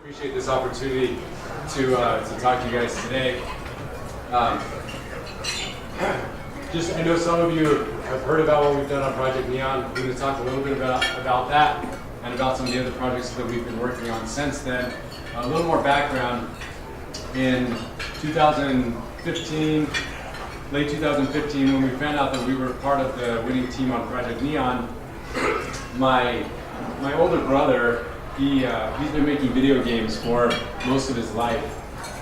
Appreciate this opportunity to talk to you guys today. I know some of you have heard about what we've done on Project Neon. We're going to talk a little bit about that and about some of the other projects that we've been working on since then. A little more background. In 2015, late 2015, when we found out that we were part of the winning team on Project Neon, my older brother, he's been making video games for most of his life.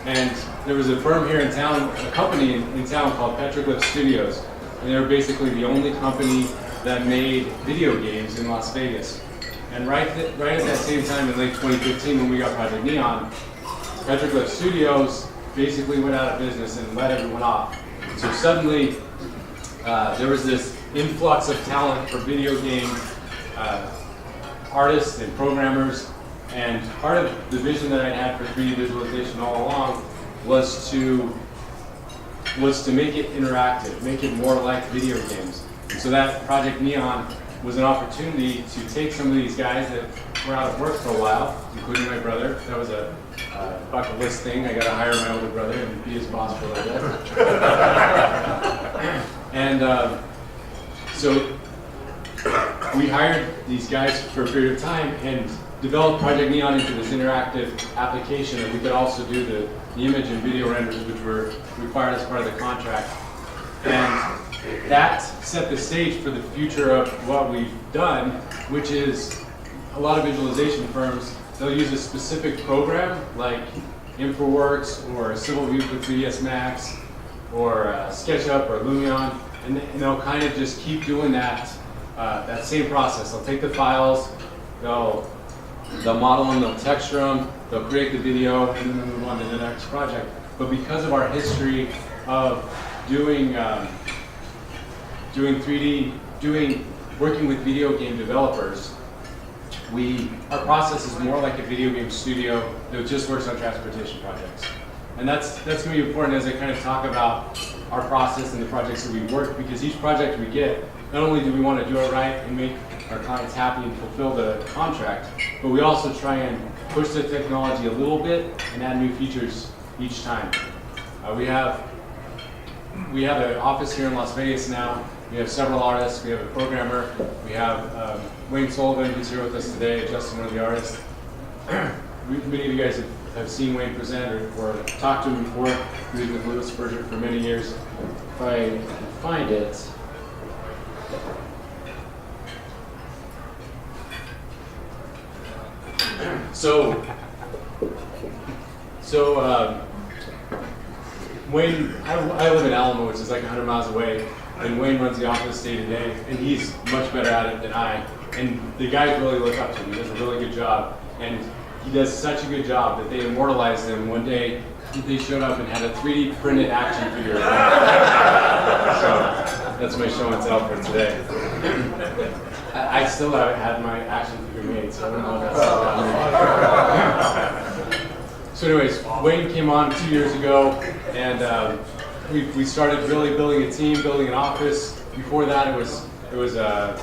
And there was a firm here in town, a company in town called Petroglyph Studios. And they were basically the only company that made video games in Las Vegas. And right at that same time in late 2015 when we got Project Neon, Petroglyph Studios basically went out of business and let everyone off. So suddenly there was this influx of talent for video game artists and programmers, and part of the vision that I had for 3D visualization all along was to make it interactive, make it more like video games. And so that Project Neon was an opportunity to take some of these guys that were out of work for a while, including my brother. That was a bucket list thing. I got to hire my older brother and be his boss for a little bit. And so we hired these guys for a period of time and developed Project Neon into this interactive application that we could also do the image and video renders, which were required as part of the contract. And that set the stage for the future of what we've done, which is a lot of visualization firms, they'll use a specific program like InfraWorks or Civil View for 3ds Max or SketchUp or Lumion, and they'll kind of just keep doing that same process. They'll take the files, they'll model them, they'll texture them, they'll create the video, and then move on to the next project. But because of our history of working with video game developers, our process is more like a video game studio that just works on transportation projects. And that's going to be important as I kind of talk about our process and the projects that we work, because each project we get, not only do we want to do it right and make our clients happy and fulfill the contract, but we also try and push the technology a little bit and add new features each time. We have an office here in Las Vegas now. We have several artists. We have a programmer. We have Wayne Sullivan, who's here with us today, Justin, one of the artists. Many of you guys have seen Wayne present or talked to him before. He was with Lewis Berger for many years. If I can find it. So Wayne, I live in Alamo, which is like 100 miles away, and Wayne runs the office day to day, and he's much better at it than I. And the guys really look up to him. He does a really good job, and he does such a good job that they immortalized him. One day, they showed up and had a 3D printed action figure. So that's my show and tell for today. I still haven't had my action figure made, so I don't know if that's still happening. So anyways, Wayne came on 2 years ago, and we started really building a team, building an office. Before that, it was a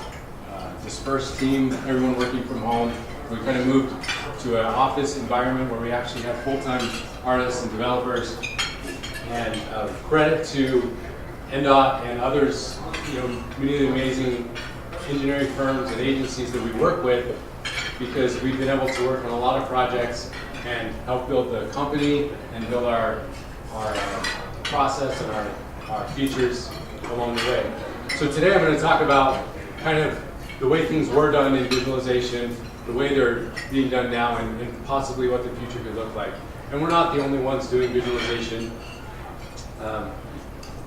dispersed team, everyone working from home. We kind of moved to an office environment where we actually have full-time artists and developers. And credit to NDOT and others, many of the amazing engineering firms and agencies that we work with, because we've been able to work on a lot of projects and help build the company and build our process and our features along the way. So today I'm going to talk about kind of the way things were done in visualization, the way they're being done now, and possibly what the future could look like. And we're not the only ones doing visualization.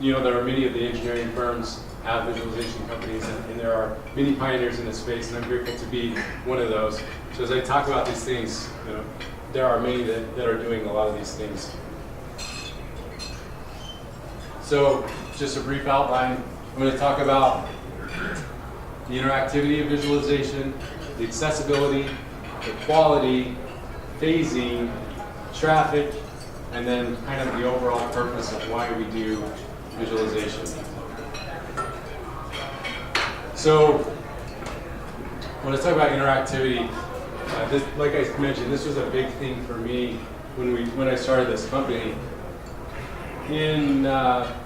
There are many of the engineering firms have visualization companies, and there are many pioneers in this space, and I'm grateful to be one of those. So as I talk about these things, there are many that are doing a lot of these things. So just a brief outline. I'm going to talk about the interactivity of visualization, the accessibility, the quality, phasing, traffic, and then kind of the overall purpose of why we do visualization. So when I talk about interactivity, like I mentioned, this was a big thing for me when I started this company. In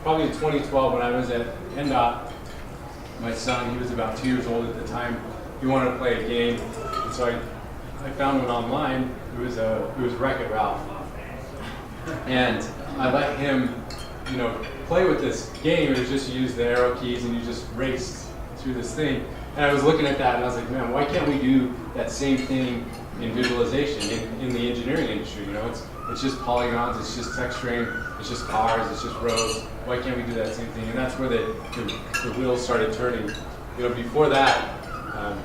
probably 2012, when I was at NDOT, my son, he was about 2 years old at the time, he wanted to play a game, and so I found one online. It was Wreck-It Ralph, and I let him, play with this game. It was just you use the arrow keys and you just raced through this thing. And I was looking at that and I was like, man, why can't we do that same thing in visualization, in the engineering industry? It's just polygons, it's just texturing, it's just cars, it's just roads. Why can't we do that same thing? And that's where the wheels started turning. Before that,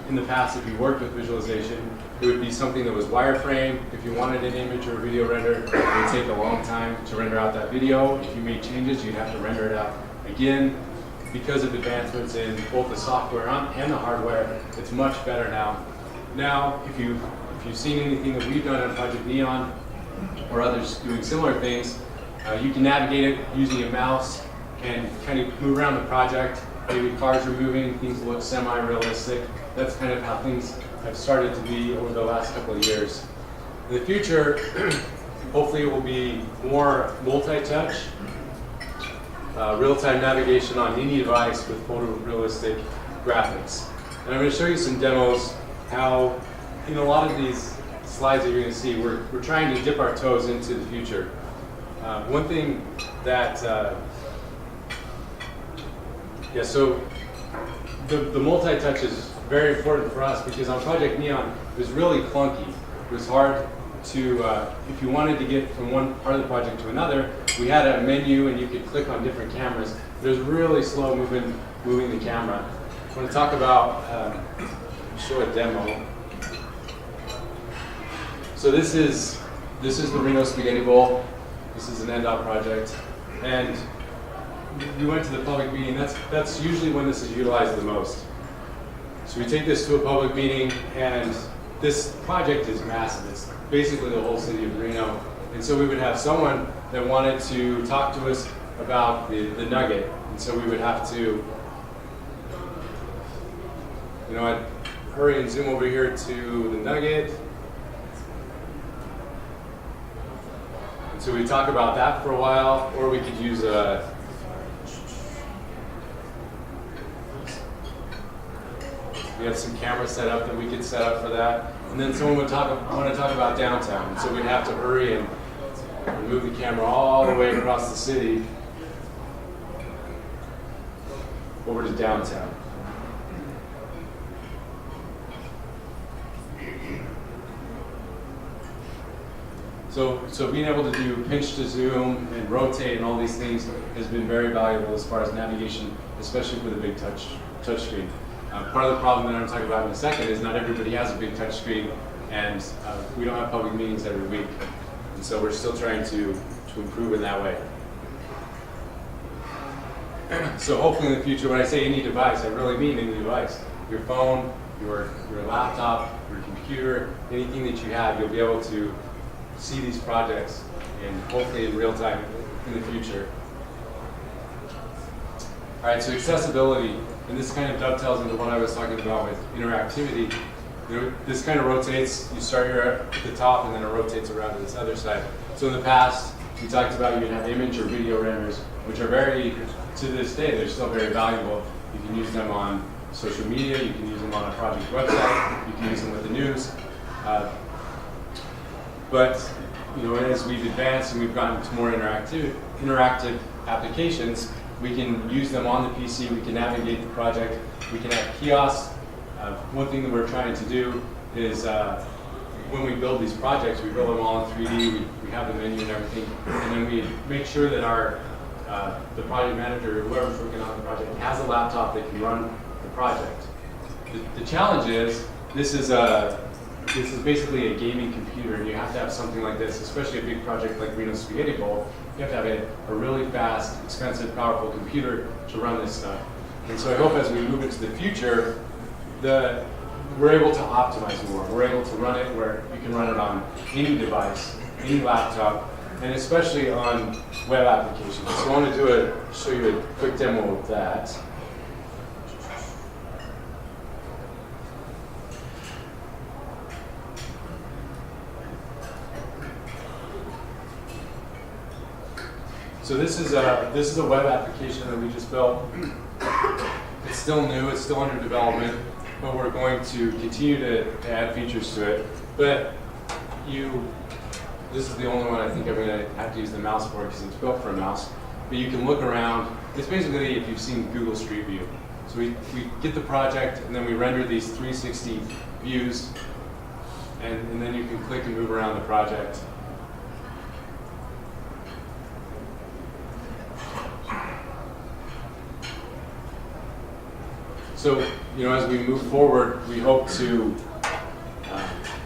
in the past, if you worked with visualization, it would be something that was wireframe. If you wanted an image or a video render, it would take a long time to render out that video. If you made changes, you'd have to render it out again. Because of advancements in both the software and the hardware, it's much better now. Now, if you've seen anything that we've done on Project Neon or others doing similar things, you can navigate it using a mouse and kind of move around the project. Maybe cars are moving, things look semi-realistic. That's kind of how things have started to be over the last couple of years. In the future, hopefully it will be more multi-touch, real-time navigation on any device with photorealistic graphics. And I'm going to show you some demos how, in a lot of these slides that you're going to see, we're trying to dip our toes into the future. One thing that, so the multi-touch is very important for us because on Project Neon, it was really clunky. It was hard to, if you wanted to get from one part of the project to another, we had a menu and you could click on different cameras. But it was really slow moving the camera. I want to talk about, show a demo. So this is the Reno Spaghetti Bowl. This is an NDOT project. And we went to the public meeting. That's usually when this is utilized the most. So we take this to a public meeting, and this project is massive. It's basically the whole city of Reno. And so we would have someone that wanted to talk to us about the nugget. And so we would have to, I'd hurry and zoom over here to the nugget. And so we talk about that for a while, or we could use a, we have some cameras set up that we could set up for that. And then someone would want to talk about downtown. And so we'd have to hurry and move the camera all the way across the city over to downtown. So being able to do pinch to zoom and rotate and all these things has been very valuable as far as navigation, especially with a big touch screen. Part of the problem that I'm talking about in a second is not everybody has a big touch screen, and we don't have public meetings every week. And so we're still trying to improve in that way. So hopefully in the future, when I say any device, I really mean any device. Your phone, your laptop, your computer, anything that you have, you'll be able to see these projects and hopefully in real time in the future. All right, so accessibility, and this kind of dovetails into what I was talking about with interactivity. This kind of rotates. You start here at the top, and then it rotates around to this other side. So in the past, we talked about you can have image or video renders, which are to this day, they're still very valuable. You can use them on social media. You can use them on a project website. You can use them with the news. But as we've advanced and we've gotten to more interactive applications, we can use them on the PC. We can navigate the project. We can have kiosks. One thing that we're trying to do is when we build these projects, we build them all in 3D. We have the menu and everything, and then we make sure that the project manager, or whoever's working on the project, has a laptop that can run the project. The challenge is this is basically a gaming computer, and you have to have something like this, especially a big project like Reno Spaghetti Bowl. You have to have a really fast, expensive, powerful computer to run this stuff. And so I hope as we move into the future, we're able to optimize more. We're able to run it where you can run it on any device, any laptop, and especially on web applications. So I want to show you a quick demo of that. So this is a web application that we just built. It's still new, it's still under development, but we're going to continue to add features to it. But this is the only one I think I'm going to have to use the mouse for because it's built for a mouse. But you can look around. It's basically if you've seen Google Street View. So we get the project and then we render these 360 views, and then you can click and move around the project. So, as we move forward, we hope to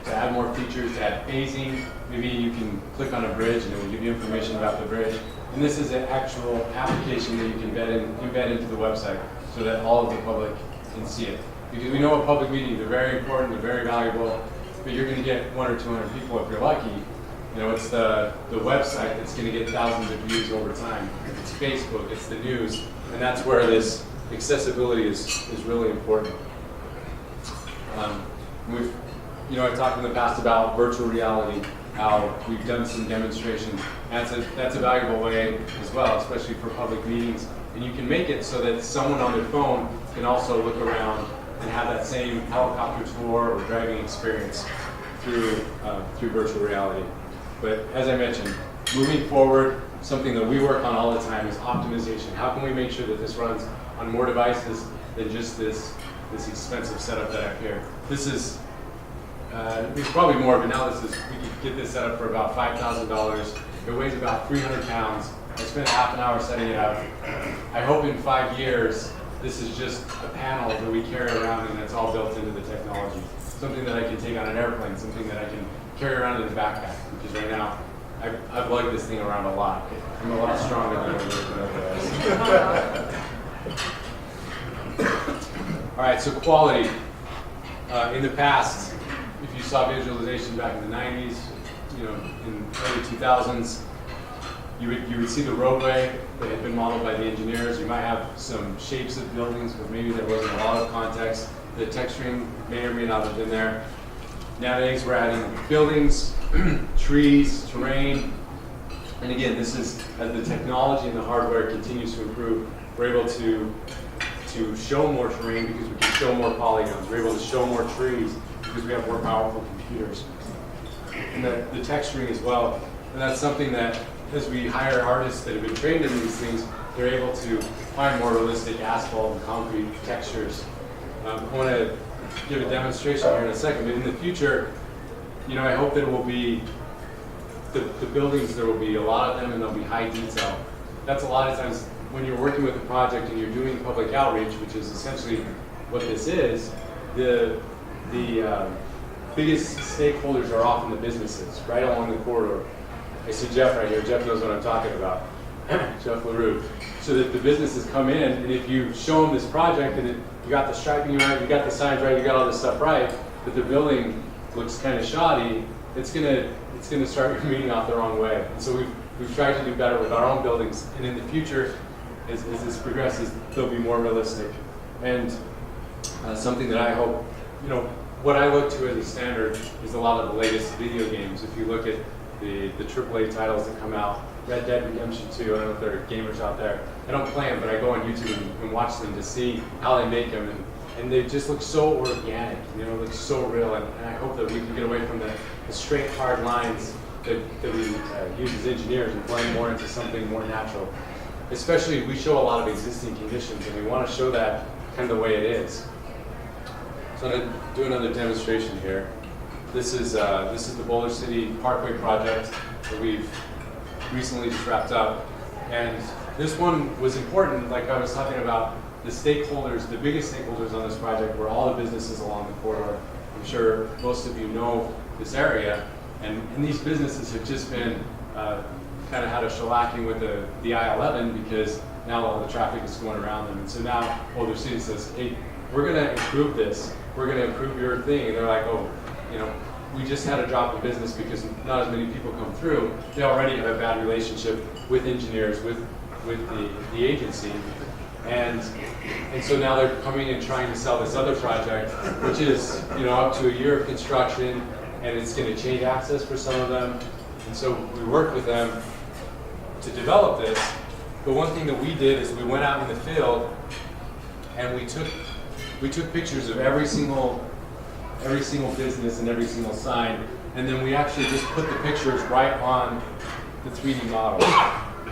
add more features, to add phasing. Maybe you can click on a bridge and it will give you information about the bridge. And this is an actual application that you can embed into the website so that all of the public can see it. Because we know a public meeting, they're very important, they're very valuable, but you're going to get 100 or 200 people if you're lucky. It's the website that's going to get thousands of views over time. It's Facebook, it's the news, and that's where this accessibility is really important. I've talked in the past about virtual reality, how we've done some demonstrations. That's a valuable way as well, especially for public meetings. And you can make it so that someone on their phone can also look around and have that same helicopter tour or driving experience through virtual reality. But as I mentioned, moving forward, something that we work on all the time is optimization. How can we make sure that this runs on more devices than just this expensive setup that I have here? This is it's probably more, but now we could get this set up for about $5,000. It weighs about 300 pounds. I spent half an hour setting it up. I hope in 5 years, this is just a panel that we carry around and it's all built into the technology. Something that I can take on an airplane, something that I can carry around in a backpack. Because right now, I've lugged this thing around a lot. I'm a lot stronger than I was. All right, so quality. In the past, if you saw visualization back in the 90s, in early 2000s, you would see the roadway that had been modeled by the engineers. You might have some shapes of buildings, but maybe there wasn't a lot of context. The texturing may or may not have been there. Nowadays, we're adding buildings, trees, terrain, and again, this is as the technology and the hardware continues to improve. We're able to show more terrain because we can show more polygons. We're able to show more trees because we have more powerful computers. And the texturing as well. And that's something that, as we hire artists that have been trained in these things, they're able to find more realistic asphalt and concrete textures. I want to give a demonstration here in a second, but in the future, I hope that it will be, the buildings, there will be a lot of them and there'll be high detail. That's a lot of times when you're working with a project and you're doing public outreach, which is essentially what this is, the biggest stakeholders are often the businesses, right along the corridor. I see Jeff right here. Jeff knows what I'm talking about. Jeff LaRue. So that the businesses come in, and if you show them this project, and you got the striping right, you got the signs right, you got all this stuff right, but the building looks kind of shoddy, it's gonna start your meeting off the wrong way. And so we've tried to do better with our own buildings, and in the future, as this progresses, they'll be more realistic. And something that I hope, what I look to as a standard is a lot of the latest video games. If you look at the AAA titles that come out, Red Dead Redemption 2, I don't know if there are gamers out there. I don't play them, but I go on YouTube and watch them to see how they make them. And they just look so organic, look so real. And I hope that we can get away from the straight, hard lines that we use as engineers and blend more into something more natural. Especially, we show a lot of existing conditions, and we want to show that kind of the way it is. So I'm going to do another demonstration here. This is the Boulder City Parkway project that we've recently just wrapped up. And this one was important, like I was talking about, the stakeholders, the biggest stakeholders on this project were all the businesses along the corridor. I'm sure most of you know this area, and these businesses have just been kind of had a shellacking with the I-11 because now all the traffic is going around them. And so now Boulder City says, hey, we're going to improve this. We're going to improve your thing. And they're like, oh, we just had a drop in business because not as many people come through. They already have a bad relationship with engineers, with the agency. And so now they're coming and trying to sell this other project, which is up to a year of construction, and it's going to change access for some of them. And so we work with them to develop this. But one thing that we did is we went out in the field and we took pictures of every single business and every single sign, and then we actually just put the pictures right on the 3D model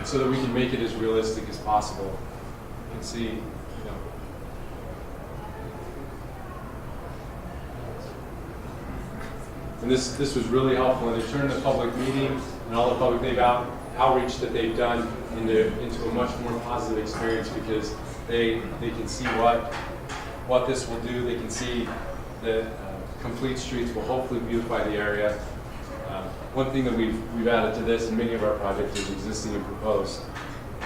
so that we can make it as realistic as possible. You can see, and this was really helpful, and it turned the public meeting and all the public outreach that they've done into a much more positive experience, because they can see what this will do. They can see that complete streets will hopefully beautify the area. One thing that we've added to this in many of our projects is existing and proposed,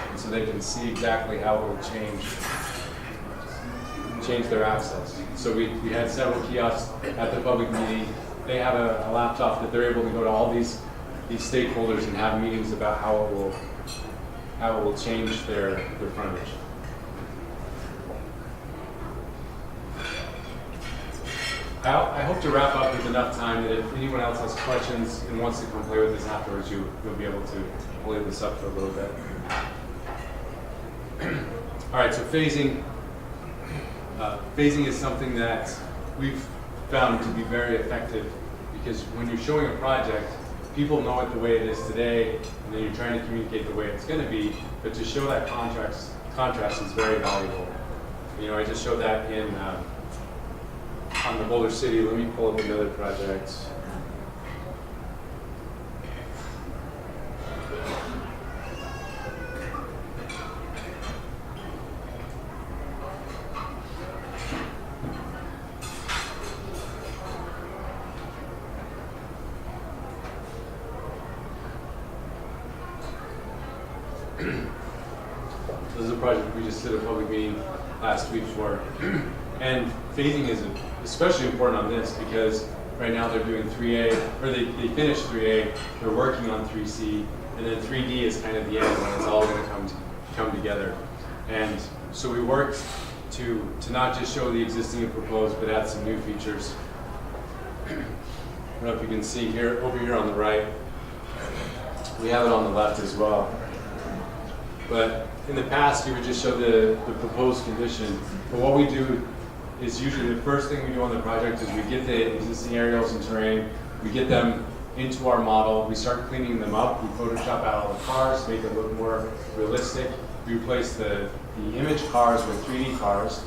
and so they can see exactly how it will change their access. So we had several kiosks at the public meeting. They have a laptop that they're able to go to all these stakeholders and have meetings about how it will change their frontage. I hope to wrap up with enough time that if anyone else has questions and wants to come play with this afterwards, you'll be able to play this up for a little bit. All right, so phasing. Phasing is something that we've found to be very effective, because when you're showing a project, people know it the way it is today, and then you're trying to communicate the way it's going to be, but to show that contrast is very valuable. I just showed that on the Boulder City. Let me pull up another project. This is a project we just did a public meeting last week for. And phasing is especially important on this, because right now they're doing 3A, or they finished 3A, they're working on 3C, and then 3D is kind of the end when it's all going to come together. And so we worked to not just show the existing and proposed, but add some new features. I don't know if you can see here, over here on the right, we have it on the left as well. But in the past, you would just show the proposed condition. But what we do is usually the first thing we do on the project is we get the existing aerials and terrain, we get them into our model, we start cleaning them up, we Photoshop out all the cars, make it look more realistic. We replace the image cars with 3D cars,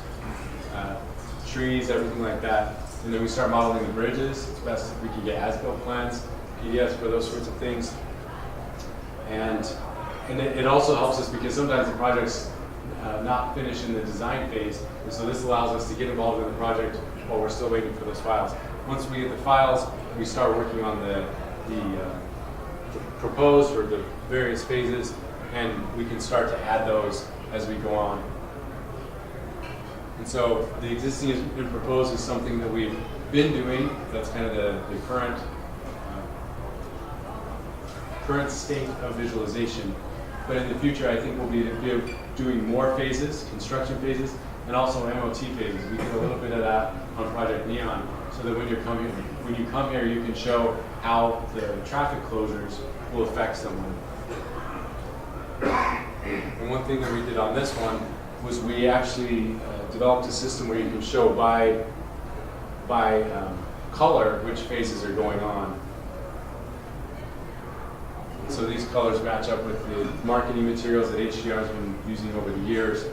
trees, everything like that. And then we start modeling the bridges. It's best if we can get as-built plans, PDFs for those sorts of things. And it also helps us because sometimes the project's not finished in the design phase, and so this allows us to get involved in the project while we're still waiting for those files. Once we get the files, we start working on the proposed or the various phases, and we can start to add those as we go on. And so the existing and proposed is something that we've been doing. That's kind of the current state of visualization. But in the future, I think we'll be doing more phases, construction phases, and also MOT phases. We did a little bit of that on Project Neon, so that when you come here, you can show how the traffic closures will affect someone. And one thing that we did on this one was we actually developed a system where you can show by color which phases are going on. So these colors match up with the marketing materials that HDR has been using over the years,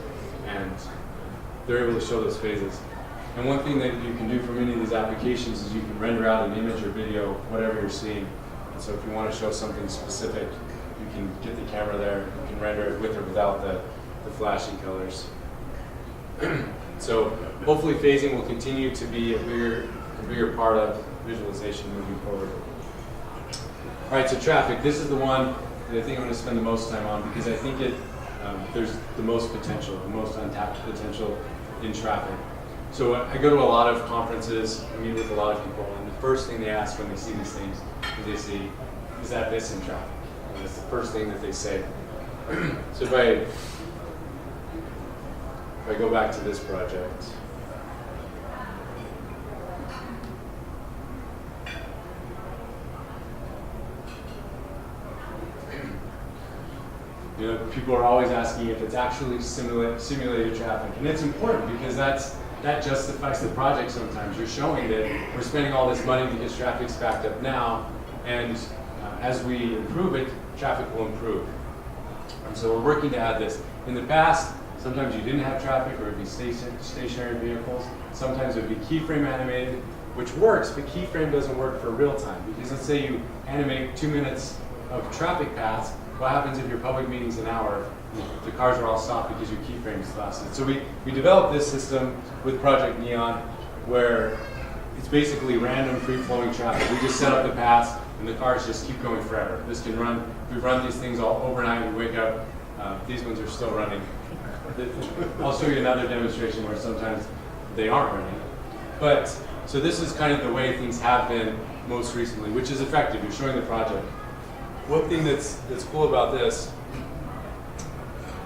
and they're able to show those phases. And one thing that you can do for many of these applications is you can render out an image or video, whatever you're seeing. And so if you want to show something specific, you can get the camera there, you can render it with or without the flashy colors. So hopefully phasing will continue to be a bigger part of visualization moving forward. All right, so traffic. This is the one that I think I'm going to spend the most time on, because I think there's the most potential, the most untapped potential in traffic. So I go to a lot of conferences, I meet with a lot of people, and the first thing they ask when they see these things is they see, is that Vissim traffic? And that's the first thing that they say. So if I go back to this project, You know, people are always asking if it's actually simulated traffic, and it's important because that justifies the project sometimes. You're showing that we're spending all this money because traffic's backed up now, and as we improve it, traffic will improve. And so we're working to add this. In the past, sometimes you didn't have traffic, or it would be stationary vehicles. Sometimes it would be keyframe animated, which works, but keyframe doesn't work for real time. Because let's say you animate 2 minutes of traffic paths, what happens if your public meeting's an hour? The cars are all stopped because your keyframes lasted. So we developed this system with Project Neon, where it's basically random free-flowing traffic. We just set up the paths, and the cars just keep going forever. This can run, we run these things all overnight, we wake up, these ones are still running. I'll show you another demonstration where sometimes they aren't running. But, so this is kind of the way things have been most recently, which is effective. You're showing the project. One thing that's cool about this,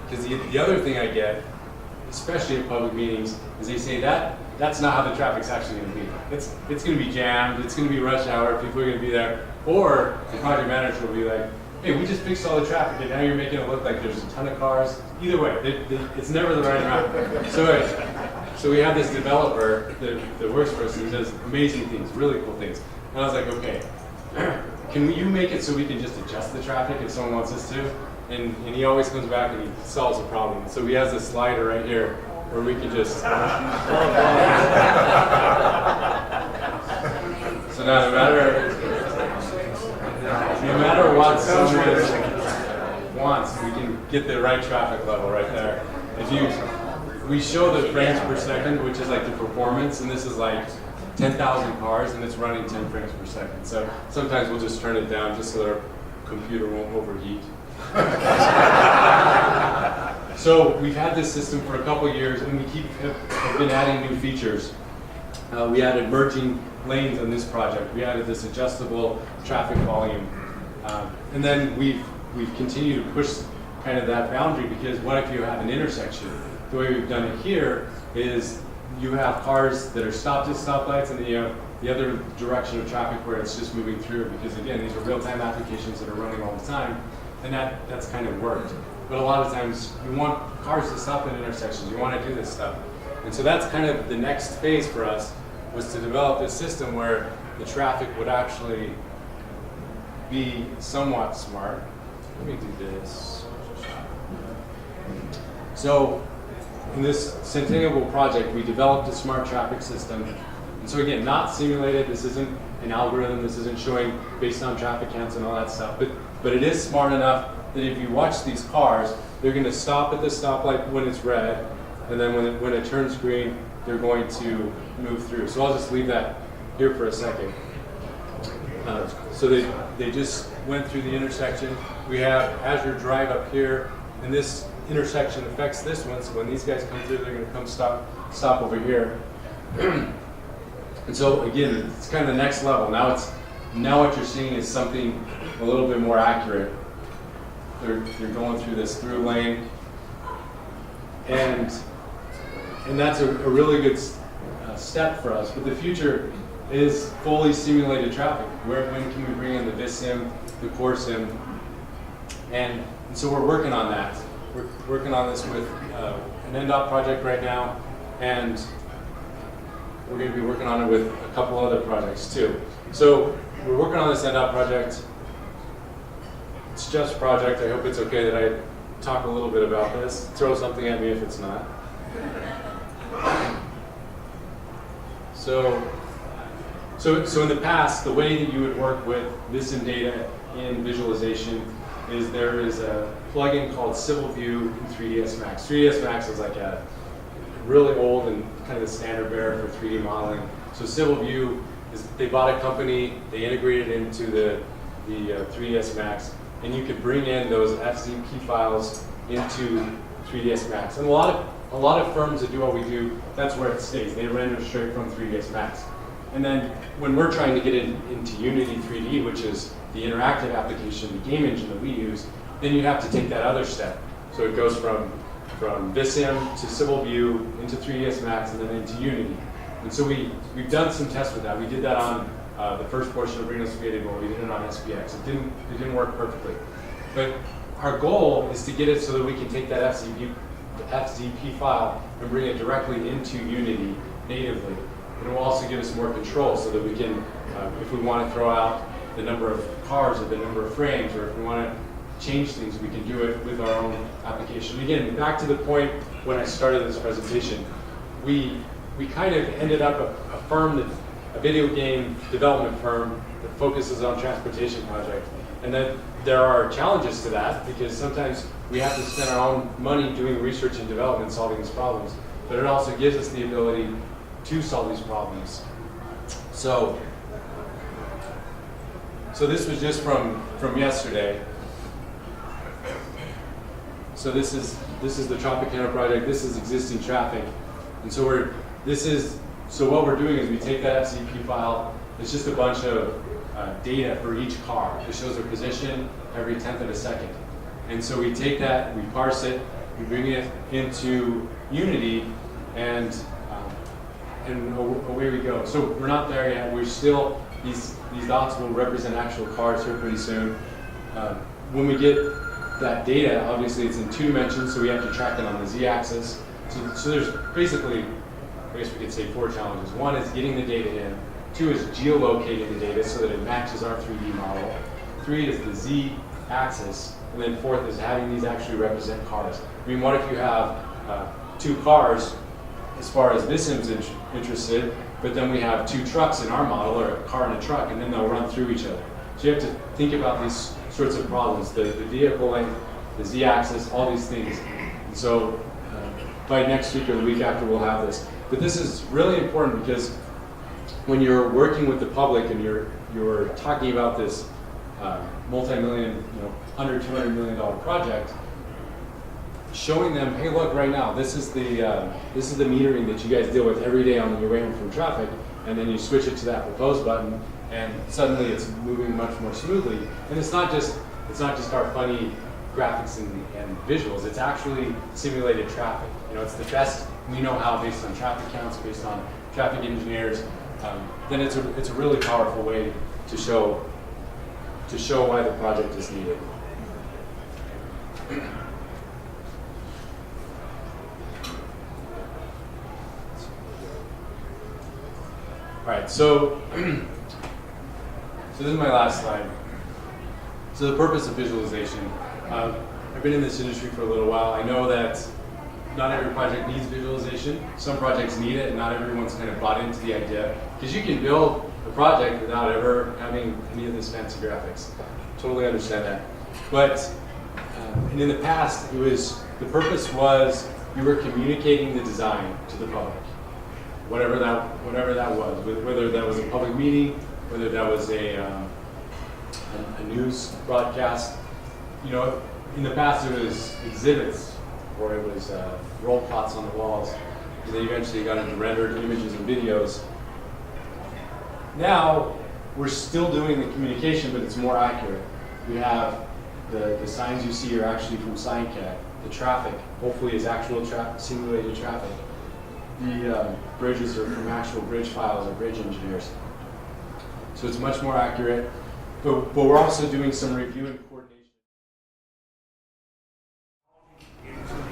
because the other thing I get, especially at public meetings, is they say that's not how the traffic's actually going to be. It's going to be jammed, it's going to be rush hour, people are going to be there. Or the project manager will be like, hey, we just fixed all the traffic and now you're making it look like there's a ton of cars. Either way, it's never the right route. So we have this developer that works for us and does amazing things, really cool things. And I was like, okay, can you make it so we can just adjust the traffic if someone wants us to? And he always comes back and he solves the problem. So he has a slider right here where we can just... So now no matter what someone wants, we can get the right traffic level right there. We show the frames per second, which is like the performance, and this is like 10,000 cars, and it's running 10 frames per second. So sometimes we'll just turn it down just so our computer won't overheat. So we've had this system for a couple of years, and we have been adding new features. We added merging lanes on this project. We added this adjustable traffic volume. And then we've continued to push kind of that boundary, because what if you have an intersection? The way we've done it here is you have cars that are stopped at stoplights, and then you have the other direction of traffic where it's just moving through, because again, these are real-time applications that are running all the time, and that's kind of worked. But a lot of times you want cars to stop at intersections, you want to do this stuff. And so that's kind of the next phase for us, was to develop this system where the traffic would actually be somewhat smart. Let me do this. So in this Centennial project, we developed a smart traffic system. And so again, not simulated. This isn't an algorithm. This isn't showing based on traffic counts and all that stuff. But it is smart enough that if you watch these cars, they're going to stop at the stoplight when it's red, and then when it turns green, they're going to move through. So I'll just leave that here for a second. So they just went through the intersection. We have Azure Drive up here, and this intersection affects this one. So when these guys come through, they're going to come stop over here. And so again, it's kind of the next level. Now what you're seeing is something a little bit more accurate. They're going through this through lane, and that's a really good step for us. But the future is fully simulated traffic. When can we bring in the Vissim, the core sim? And so we're working on that. We're working on this with an NDOT project right now, and we're going to be working on it with a couple other projects too. So we're working on this NDOT project. It's just a project. I hope it's okay that I talk a little bit about this. Throw something at me if it's not. So in the past, the way that you would work with Vissim data in visualization is there is a plugin called Civil View in 3ds Max. 3ds Max is like a really old and kind of the standard bearer for 3D modeling. So Civil View is, they bought a company, they integrated into the 3ds Max, and you could bring in those FZP files into 3ds Max. And a lot of firms that do what we do, that's where it stays. They render straight from 3ds Max. And then when we're trying to get into Unity 3D, which is the interactive application, the game engine that we use, then you have to take that other step. So it goes from Vissim to Civil View into 3ds Max and then into Unity. And so we've done some tests with that. We did that on the first portion of Reno Spaghetti Bowl. We did it on SPX. It didn't work perfectly. But our goal is to get it so that we can take that FZP file and bring it directly into Unity natively. It will also give us more control so that we can, if we want to throw out the number of cars or the number of frames, or if we want to change things, we can do it with our own application. Again, back to the point when I started this presentation, we kind of ended up a firm, a video game development firm that focuses on transportation projects. And then there are challenges to that, because sometimes we have to spend our own money doing research and development, solving these problems. But it also gives us the ability to solve these problems. So this was just from yesterday. So this is the Tropicana project. This is existing traffic, and so what we're doing is we take that FZP file. It's just a bunch of data for each car. It shows their position every 10th of a second, and so we take that, we parse it, we bring it into Unity, and away we go. So we're not there yet. We're still, these dots will represent actual cars here pretty soon. When we get that data, obviously it's in 2 dimensions, so we have to track it on the z-axis. So there's basically, I guess we could say 4 challenges. 1 is getting the data in. 2 is geolocating the data so that it matches our 3D model. 3 is the z-axis. And then 4th is having these actually represent cars. I mean, what if you have 2 cars, as far as Vissim's interested, but then we have 2 trucks in our model, or a car and a truck, and then they'll run through each other. So you have to think about these sorts of problems, the vehicle length, the z-axis, all these things. And so by next week or the week after, we'll have this. But this is really important, because when you're working with the public and you're talking about this multi-million, under $200 million project, showing them, hey, look, right now, this is the metering that you guys deal with every day on your way home from traffic, and then you switch it to that propose button, and suddenly it's moving much more smoothly. And it's not just our funny graphics and visuals. It's actually simulated traffic. It's the best we know how, based on traffic counts, based on traffic engineers. Then it's a really powerful way to show why the project is needed. All right, so this is my last slide. So the purpose of visualization. I've been in this industry for a little while. I know that not every project needs visualization. Some projects need it, and not everyone's kind of bought into the idea. Because you can build a project without ever having any of this fancy graphics. Totally understand that. But and in the past, the purpose was you were communicating the design to the public. Whatever that was, whether that was a public meeting, whether that was a news broadcast. In the past it was exhibits, or it was roll plots on the walls, and then eventually got into rendered images and videos. Now we're still doing the communication, but it's more accurate. We have the signs you see are actually from SignCAD. The traffic, hopefully, is actual simulated traffic. The bridges are from actual bridge files or bridge engineers. So it's much more accurate, but we're also doing some review and coordination.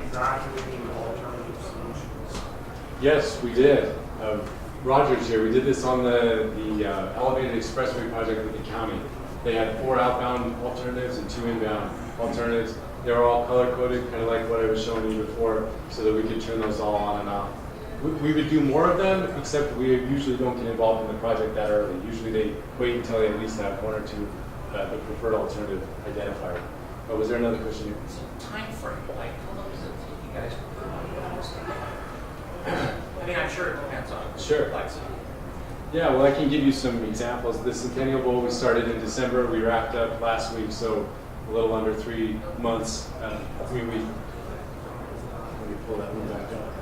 Evaluating alternative solutions. Yes, we did. Roger's here. We did this on the elevated expressway project with the county. They had 4 outbound alternatives and 2 inbound alternatives. They were all color-coded, kind of like what I was showing you before, so that we could turn those all on and off. We would do more of them, except we usually don't get involved in the project that early. Usually they wait until they at least have 1 or 2 the preferred alternative identified. But was there another question here? So time frame, like how long does it take you guys to put on this? I mean, I'm sure it depends on the complexity. Yeah, well, I can give you some examples. The Centennial Bowl, we started in December. We wrapped up last week, so a little under 3 months. Let me pull that one back up.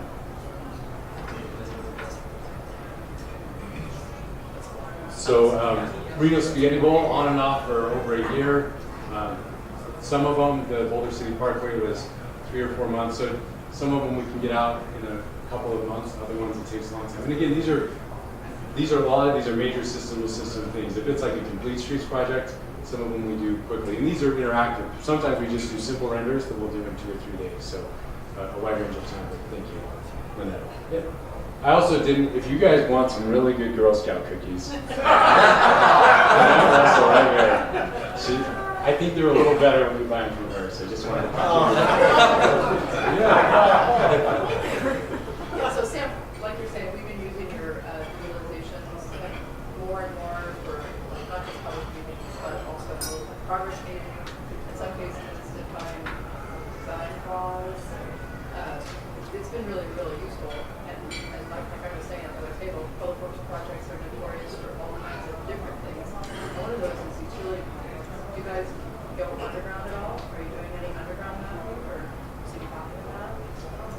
So Reno Spaghetti Bowl, on and off for over a year. Some of them, the Boulder City Parkway was 3 or 4 months. So some of them we can get out in a couple of months. Other ones it takes a long time. And again, these are major system-to-system things. If it's like a complete streets project, Some of them we do quickly. And these are interactive. Sometimes we just do simple renders that we'll do in 2 or 3 days. So a wide range of time, but thank you, Lynette. Yeah. I also didn't, if you guys want some really good Girl Scout cookies, also right here. I think they're a little better when we buy them from her, so I just wanted to Yeah, so Sam, like you're saying, we've been using your visualizations more and more for not just public meetings, but also progress meetings. In some cases, define design flaws. It's been really, really useful. And like I was saying at the table, public works projects are notorious for all kinds of different things. One of those is utility projects. Do you guys go underground at all? Are you doing any underground mapping or city mapping of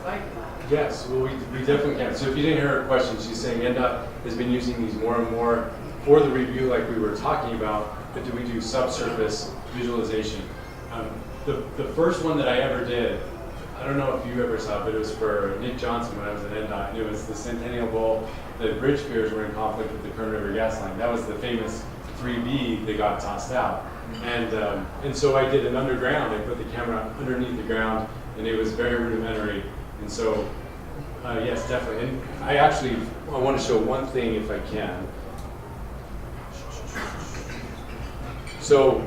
that? Yes, well, we definitely can. So if you didn't hear her question, she's saying NDOT has been using these more and more for the review like we were talking about, but do we do subsurface visualization? The first one that I ever did, I don't know if you ever saw it, but it was for Nick Johnson when I was at NDOT, and it was the Centennial Bowl. The bridge piers were in conflict with the Kern River gas line. That was the famous 3B that got tossed out. And so I did an underground. I put the camera underneath the ground, and it was very rudimentary. And so, yes, definitely. And I want to show one thing if I can. So,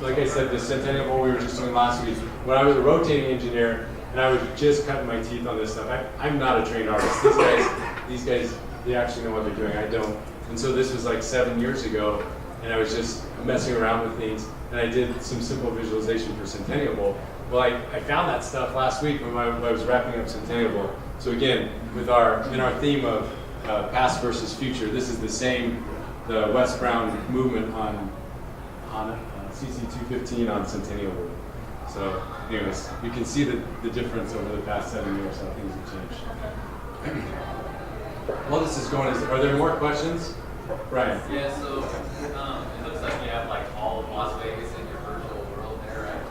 like I said, the Centennial Bowl we were just doing last week, when I was a rotating engineer, and I was just cutting my teeth on this stuff. I'm not a trained artist. These guys, they actually know what they're doing. I don't. And so this was like 7 years ago, and I was just messing around with things, and I did some simple visualization for Centennial Bowl. Well, I found that stuff last week when I was wrapping up Centennial Bowl. So again, in our theme of past versus future, this is the Wes Brown movement on CC 215 on Centennial Bowl. So anyways, you can see the difference over the past 7 years, how things have changed. While this is going, are there more questions? Brian? Yeah, so it looks like you have like all of Las Vegas in your virtual world there, right?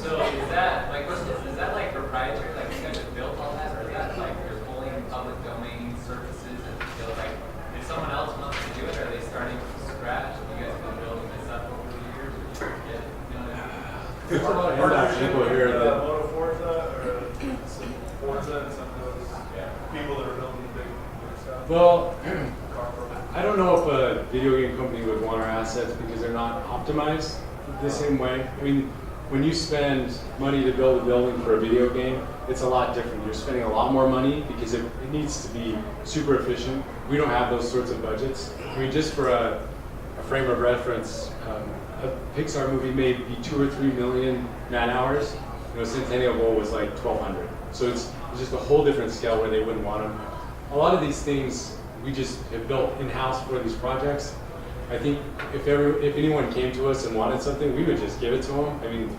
So is that like proprietary, like you guys have built all that, or is that like you're pulling public domain services and feel like if someone else wants to do it, are they starting from scratch? You guys have been building this up over the years, or you get, There's a lot of people here that Moto Forza or some Forza and some of those people that are building big stuff. well, I don't know if a video game company would want our assets because they're not optimized the same way. I mean, when you spend money to build a building for a video game, it's a lot different. You're spending a lot more money because it needs to be super efficient. We don't have those sorts of budgets. I mean, just for a frame of reference, a Pixar movie may be 2 or 3 million man hours. Centennial Bowl was like 1,200. So it's just a whole different scale where they wouldn't want them. A lot of these things we just have built in-house for these projects. I think if anyone came to us and wanted something, we would just give it to them. I mean,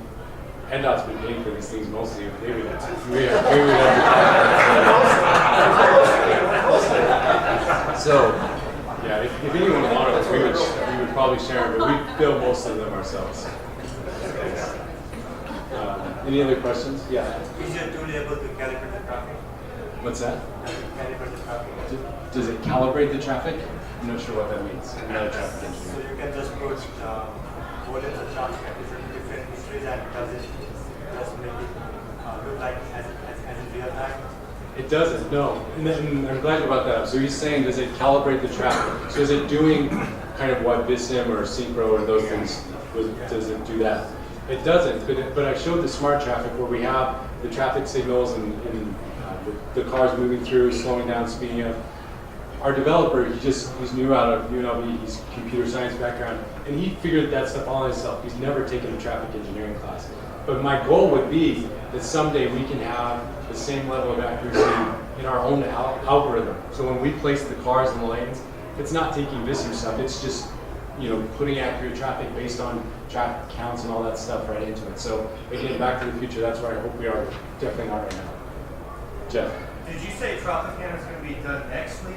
NDOT's been paying for these things mostly. We would have. So, yeah, if anyone wanted us, we would probably share them, but we build most of them ourselves. Any other questions? Yeah. Is your tool able to calibrate the traffic? What's that? Calibrate the traffic. Does it calibrate the traffic? I'm not sure what that means. I'm not a traffic engineer. So you can just put volumes of traffic at different histories and does it just make it look like as in real time? It doesn't, no. And I'm glad you brought that up. So he's saying, does it calibrate the traffic? So is it doing kind of what Vissim or Synchro or those things, does it do that? It doesn't, but I showed the smart traffic where we have the traffic signals and the cars moving through, slowing down, speeding up. Our developer, he's new out of UNLV, he's computer science background, and he figured that stuff all on himself. He's never taken a traffic engineering class. But my goal would be that someday we can have the same level of accuracy in our own algorithm. So when we place the cars in the lanes, it's not taking Vissim stuff, it's just putting accurate traffic based on traffic counts and all that stuff right into it. So again, back to the future, that's where I hope we are definitely not right now. Jeff. Did you say Tropicana is going to be done next week?